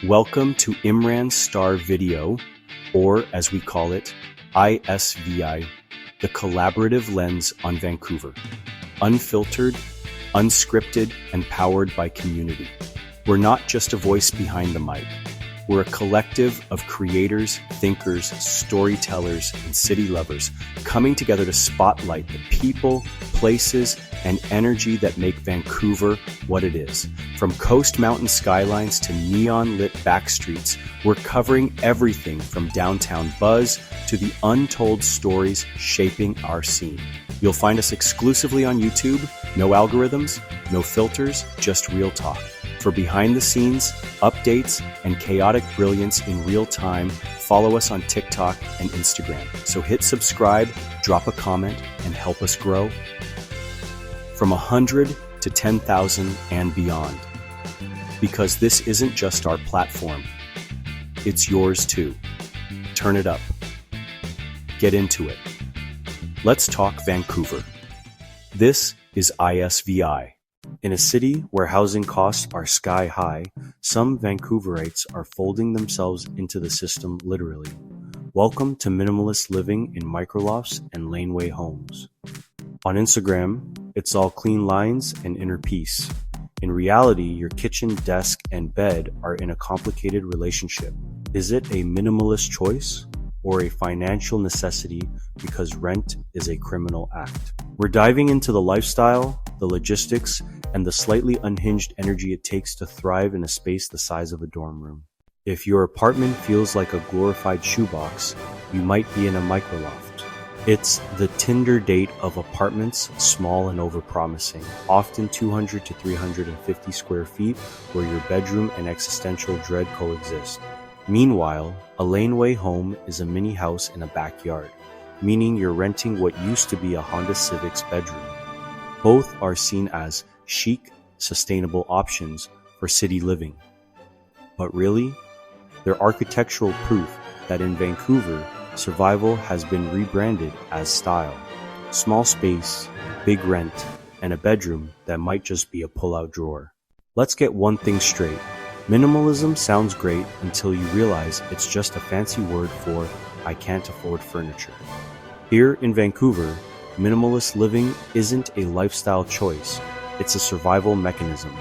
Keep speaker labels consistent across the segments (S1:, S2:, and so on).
S1: Welcome to IMRAN STAR video, or as we call it, ISVi, the collaborative lens on Vancouver. Unfiltered, unscripted, and powered by community. We're not just a voice behind the mic. We're a collective of creators, thinkers, storytellers, and city lovers coming together to spotlight the people, places, and energy that make Vancouver what it is. From coast mountain skylines to neon-lit back streets, we're covering everything from downtown buzz to the untold stories shaping our scene. You'll find us exclusively on YouTube, no algorithms, no filters, just real talk. For behind the scenes, updates, and chaotic brilliance in real time, follow us on TikTok and Instagram. So hit subscribe, drop a comment, and help us grow. From 100 to 10,000 and beyond. Because this isn't just our platform, it's yours too. Turn it up. Get into it. Let's talk Vancouver. This is ISVi. In a city where housing costs are sky high, some Vancouverites are folding themselves into the system literally. Welcome to minimalist living in Microlofts and Laneway homes. On Instagram, it's all clean lines and inner peace. In reality, your kitchen, desk, and bed are in a complicated relationship. Is it a minimalist choice or a financial necessity because rent is a criminal act? We're diving into the lifestyle, the logistics, and the slightly unhinged energy it takes to thrive in a space the size of a dorm room. If your apartment feels like a glorified shoebox, you might be in a microloft. It's the Tinder date of apartments, small and overpromising, often 200 to 350 square feet, where your bedroom and existential dread coexist. Meanwhile, a laneway home is a mini house in a backyard, meaning you're renting what used to be a Honda Civic's bedroom. Both are seen as chic, sustainable options for city living. But really, they're architectural proof that in Vancouver, survival has been rebranded as style. Small space, big rent, and a bedroom that might just be a pull-out drawer. Let's get one thing straight. Minimalism sounds great until you realize it's just a fancy word for I can't afford furniture. Here in Vancouver, minimalist living isn't a lifestyle choice, it's a survival mechanism.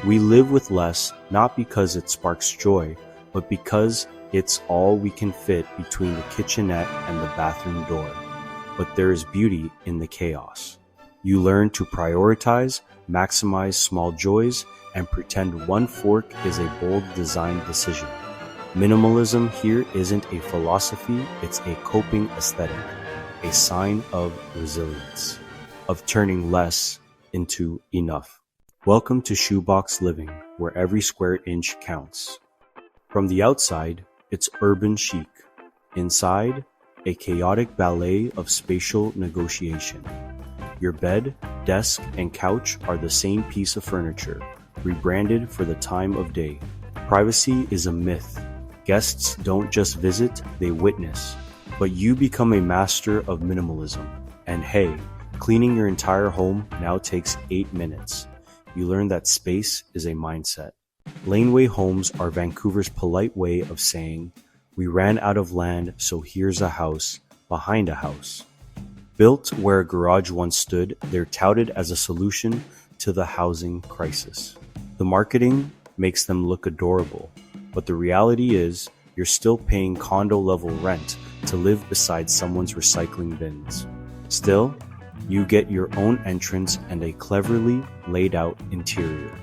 S1: We live with less not because it sparks joy, but because it's all we can fit between the kitchenette and the bathroom door. But there is beauty in the chaos. You learn to prioritize, maximize small joys, and pretend one fork is a bold design decision. Minimalism here isn't a philosophy, it's a coping aesthetic, a sign of resilience, of turning less into enough. Welcome to Shoebox living, where every square inch counts. From the outside, it's urban chic. Inside, a chaotic ballet of spatial negotiation. Your bed, desk, and couch are the same piece of furniture, rebranded for the time of day. Privacy is a myth. Guests don't just visit, they witness. But you become a master of minimalism. And hey, cleaning your entire home now takes 8 minutes. You learn that space is a mindset. Laneway homes are Vancouver's polite way of saying, we ran out of land, so here's a house behind a house. Built where a garage once stood, they're touted as a solution to the housing crisis. The marketing makes them look adorable, but the reality is you're still paying condo-level rent to live beside someone's recycling bins. Still, you get your own entrance and a cleverly laid-out interior.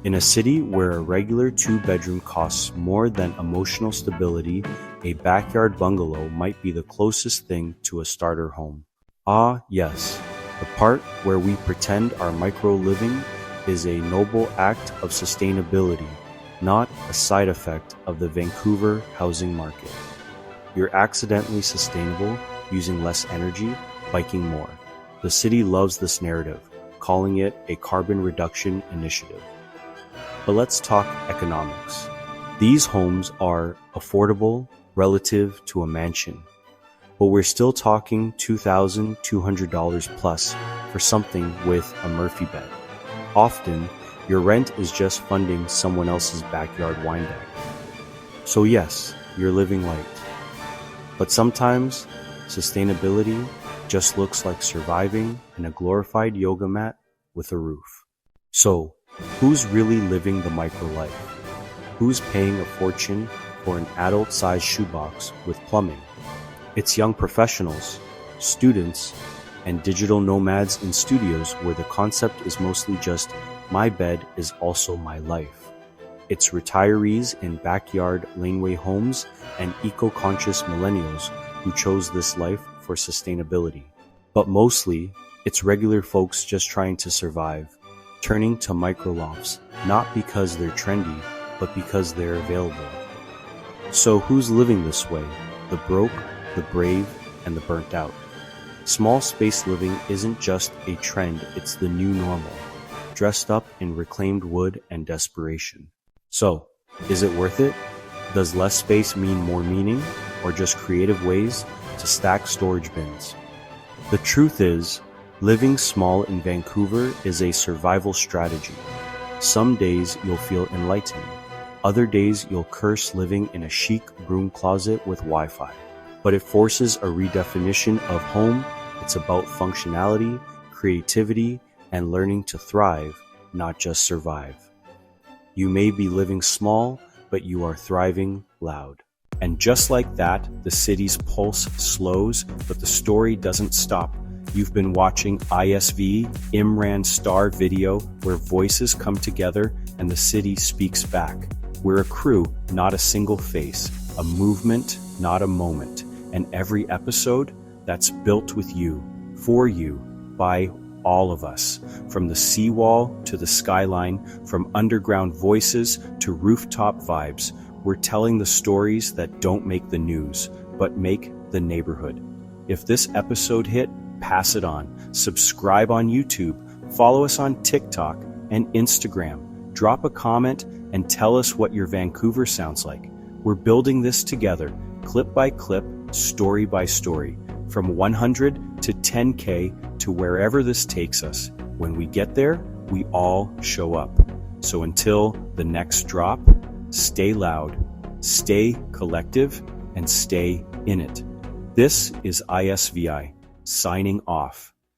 S1: In a city where a regular 2-bedroom costs more than emotional stability, a backyard bungalow might be the closest thing to a starter home. Ah, yes, the part where we pretend our micro-living is a noble act of sustainability, not a side effect of the Vancouver housing market. You're accidentally sustainable, using less energy, biking more. The city loves this narrative, calling it a carbon reduction initiative. But let's talk economics. These homes are affordable relative to a mansion, but we're still talking $2,200 plus for something with a Murphy bed. Often, Your rent is just funding someone else's backyard wine bag. So yes, you're living light. But sometimes, sustainability just looks like surviving in a glorified yoga mat with a roof. So, who's really living the micro life? Who's paying a fortune for an adult-sized shoebox with plumbing? It's young professionals, students, and digital nomads in studios where the concept is mostly just my bed is also my life. It's retirees in backyard laneway homes and eco-conscious millennials who chose this life for sustainability. But mostly, it's regular folks just trying to survive, turning to microlofts, not because they're trendy, but because they're available. So who's living this way? The broke, the brave, and the burnt out. Small space living isn't just a trend, it's the new normal, dressed up in reclaimed wood and desperation. So, is it worth it? Does less space mean more meaning, or just creative ways to stack storage bins? The truth is, living small in Vancouver is a survival strategy. Some days you'll feel enlightened. Other days you'll curse living in a chic broom closet with Wi-Fi. But it forces a redefinition of home. It's about functionality, creativity, and learning to thrive, not just survive. You may be living small, but you are thriving loud. And just like that, the city's pulse slows, but the story doesn't stop. You've been watching ISVi IMRAN STAR video where voices come together and the city speaks back. We're a crew, not a single face, a movement, not a moment. And every episode that's built with you, for you, by all of us. From the seawall to the skyline, from underground voices to rooftop vibes, we're telling the stories that don't make the news, but make the neighborhood. If this episode hit, pass it on. Subscribe on YouTube, follow us on TikTok and Instagram. Drop a comment and tell us what your Vancouver sounds like. We're building this together, clip by clip, story by story, from 100 to 10K to wherever this takes us. When we get there, we all show up. So until the next drop, stay loud, stay collective, and stay in it. This is ISVi, signing off.